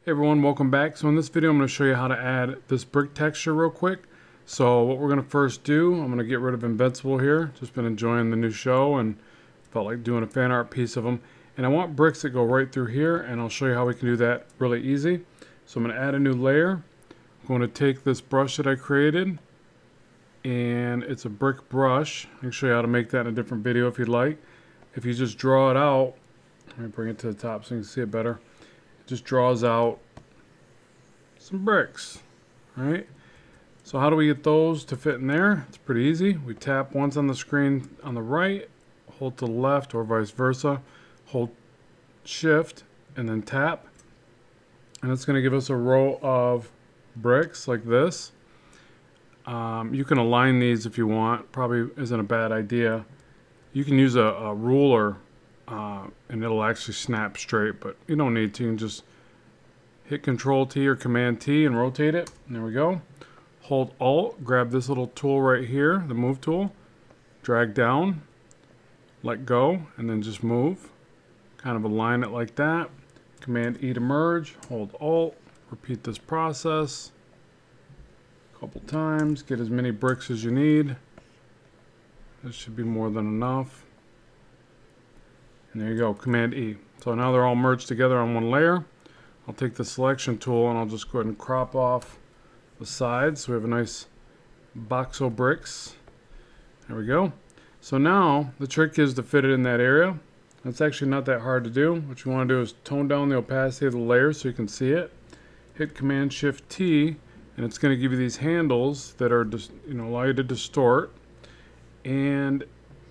Hey everyone, welcome back. So in this video I'm going to show you how to add this brick texture real quick. So what we're going to first do, I'm going to get rid of Invincible here. Just been enjoying the new show and felt like doing a fan art piece of them. And I want bricks that go right through here, and I'll show you how we can do that really easy. So I'm going to add a new layer. I'm going to take this brush that I created, and it's a brick brush. I can show you how to make that in a different video if you'd like. If you just draw it out, let me bring it to the top so you can see it better. Just draws out some bricks, right? So how do we get those to fit in there? It's pretty easy. We tap once on the screen on the right, hold to the left or vice versa, hold shift and then tap, and it's going to give us a row of bricks like this. You can align these if you want, probably isn't a bad idea. You can use a ruler and it'll actually snap straight, but you don't need to. You can just hit Control T or Command T and rotate it. And there we go. Hold Alt, grab this little tool right here, the move tool, drag down, let go, and then just move. Kind of align it like that. Command E to merge, hold Alt, repeat this process a couple times, get as many bricks as you need. This should be more than enough. And there you go, Command E. So now they're all merged together on one layer. I'll take the selection tool and I'll just go ahead and crop off the sides so we have a nice box of bricks. There we go. So now the trick is to fit it in that area. It's actually not that hard to do. What you want to do is tone down the opacity of the layer so you can see it. Hit Command Shift T and it's going to give you these handles that are just, allow you to distort. And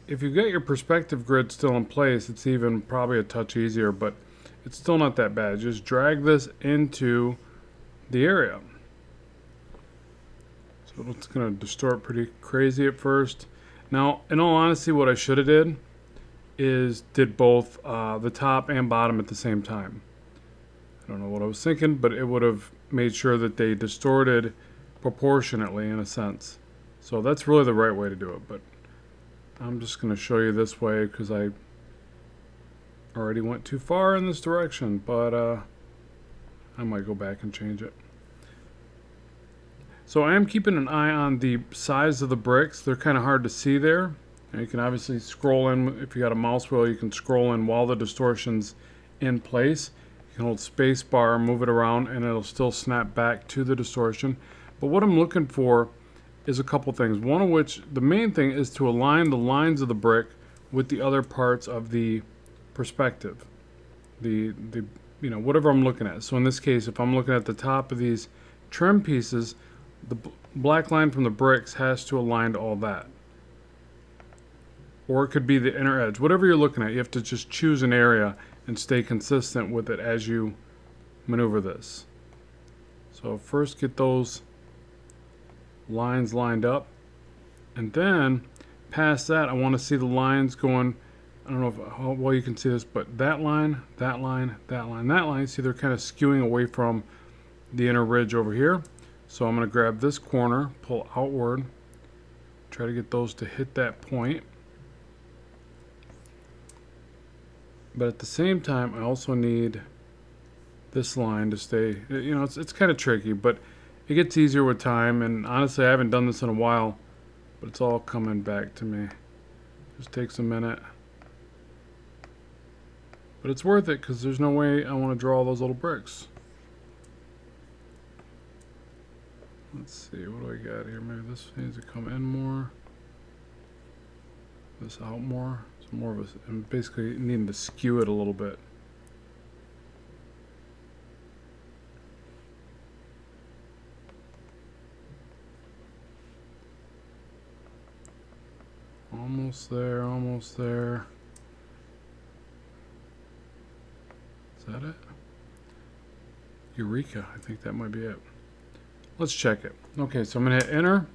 if you've got your perspective grid still in place, it's even probably a touch easier, but it's still not that bad. Just drag this into the area. So it's going to distort pretty crazy at first. Now, in all honesty, what I should have did both the top and bottom at the same time. I don't know what I was thinking, but it would have made sure that they distorted proportionately in a sense. So that's really the right way to do it, but I'm just going to show you this way because I already went too far in this direction, but I might go back and change it. So I am keeping an eye on the size of the bricks. They're kind of hard to see there. And you can obviously scroll in. If you got a mouse wheel, you can scroll in while the distortion's in place. You can hold space bar, move it around, and it'll still snap back to the distortion. But what I'm looking for is a couple things. One of which, the main thing, is to align the lines of the brick with the other parts of the perspective. Whatever I'm looking at. So in this case, if I'm looking at the top of these trim pieces, the black line from the bricks has to align to all that. Or it could be the inner edge. Whatever you're looking at, you have to just choose an area and stay consistent with it as you maneuver this. So first get those lines lined up, and then past that I want to see the lines going. I don't know how well you can see this, but that line, that line, that line, that line, see they're kind of skewing away from the inner ridge over here. So I'm going to grab this corner, pull outward, try to get those to hit that point. But at the same time I also need this line to stay, it's kind of tricky, but it gets easier with time, and honestly I haven't done this in a while, but it's all coming back to me. Just takes a minute. But it's worth it because there's no way I want to draw all those little bricks. Let's see, what do I got here? Maybe this needs to come in more. This out more. So more of a, I'm basically needing to skew it a little bit. Almost there, almost there. Is that it? Eureka, I think that might be it. Let's check it. Okay, so I'm going to hit enter.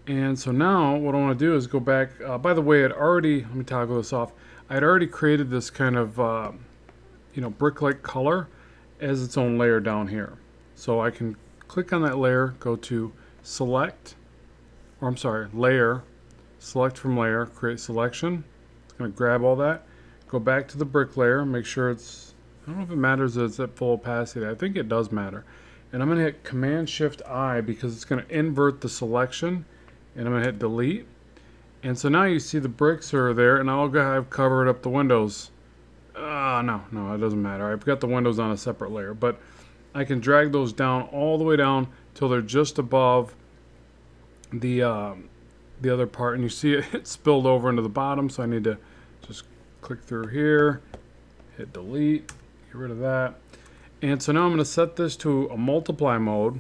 And so now what I want to do is go back. By the way, let me toggle this off. I had already created this kind of, brick-like color as its own layer down here. So I can click on that layer, go to layer, select from layer, create selection. It's going to grab all that. Go back to the brick layer, make sure it's don't know if it matters that it's at full opacity. I think it does matter. And I'm going to hit Command-Shift-I because it's going to invert the selection. And I'm going to hit Delete. And so now you see the bricks are there, and I'll go have covered up the windows. No, it doesn't matter. I've got the windows on a separate layer. But I can drag those down all the way down till they're just above the other part. And you see it spilled over into the bottom, so I need to just click through here, hit delete, get rid of that. And so now I'm going to set this to a multiply mode,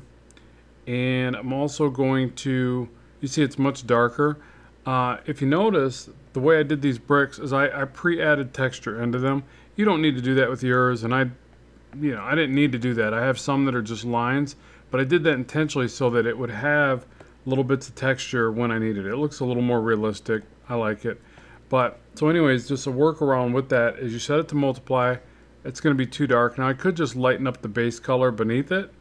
and I'm also going to, you see it's much darker. If you notice, the way I did these bricks is I pre-added texture into them. You don't need to do that with yours, and I didn't need to do that. I have some that are just lines, but I did that intentionally so that it would have little bits of texture when I needed it. It looks a little more realistic. I like it. But so anyways, just a workaround with that is you set it to multiply. It's going to be too dark. Now I could just lighten up the base color beneath it.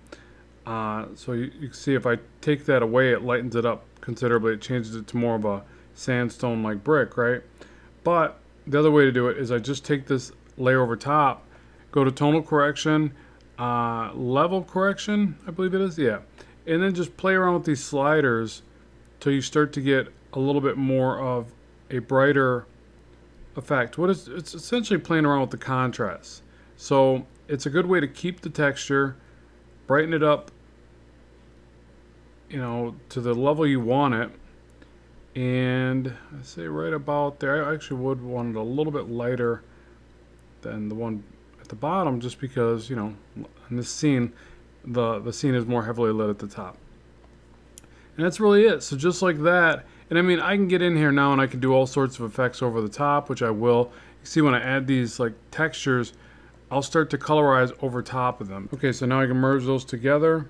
So you can see if I take that away, it lightens it up considerably. It changes it to more of a sandstone like brick, right? But the other way to do it is I just take this layer over top, go to tonal correction, level correction, I believe it is, yeah. And then just play around with these sliders till you start to get a little bit more of a brighter effect. It's essentially playing around with the contrast. So it's a good way to keep the texture, brighten it up, to the level you want it. And I say right about there. I actually would want it a little bit lighter than the one at the bottom, just because, in this scene, the scene is more heavily lit at the top. And that's really it. So just like that. And I mean, I can get in here now and I can do all sorts of effects over the top, which I will. You see when I add these like textures, I'll start to colorize over top of them. Okay, so now I can merge those together.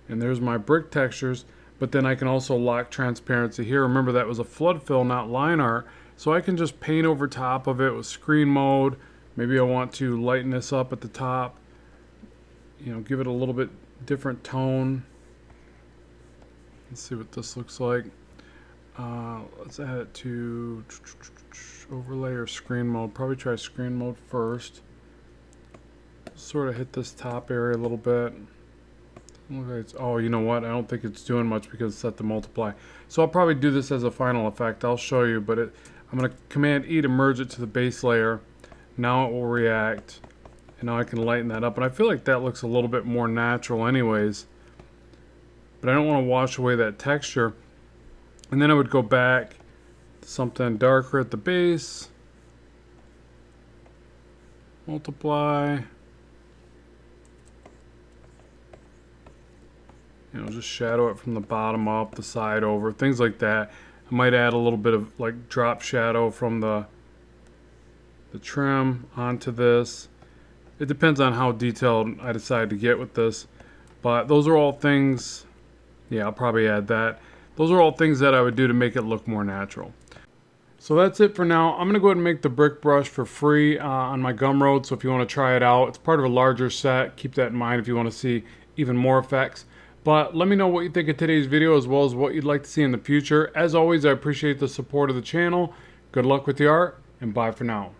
And there's my brick textures. But then I can also lock transparency here. Remember, that was a flood fill, not line art. So I can just paint over top of it with screen mode. Maybe I want to lighten this up at the top. Give it a little bit different tone. Let's see what this looks like. Let's add it to overlay or screen mode. Probably try screen mode first. Sort of hit this top area a little bit. Oh, you know what? I don't think it's doing much because it's set to multiply. So I'll probably do this as a final effect. I'll show you, but I'm going to Command E to merge it to the base layer. Now it will react. And now I can lighten that up. And I feel like that looks a little bit more natural anyways. But I don't want to wash away that texture. And then I would go back to something darker at the base. Multiply. Just shadow it from the bottom up, the side over, things like that. I might add a little bit of like drop shadow from the trim onto this. It depends on how detailed I decide to get with this. But those are all things, yeah, I'll probably add that. Those are all things that I would do to make it look more natural. So that's it for now. I'm going to go ahead and make the brick brush for free on my Gumroad. So if you want to try it out, it's part of a larger set. Keep that in mind if you want to see even more effects. But let me know what you think of today's video as well as what you'd like to see in the future. As always, I appreciate the support of the channel. Good luck with the art, and bye for now.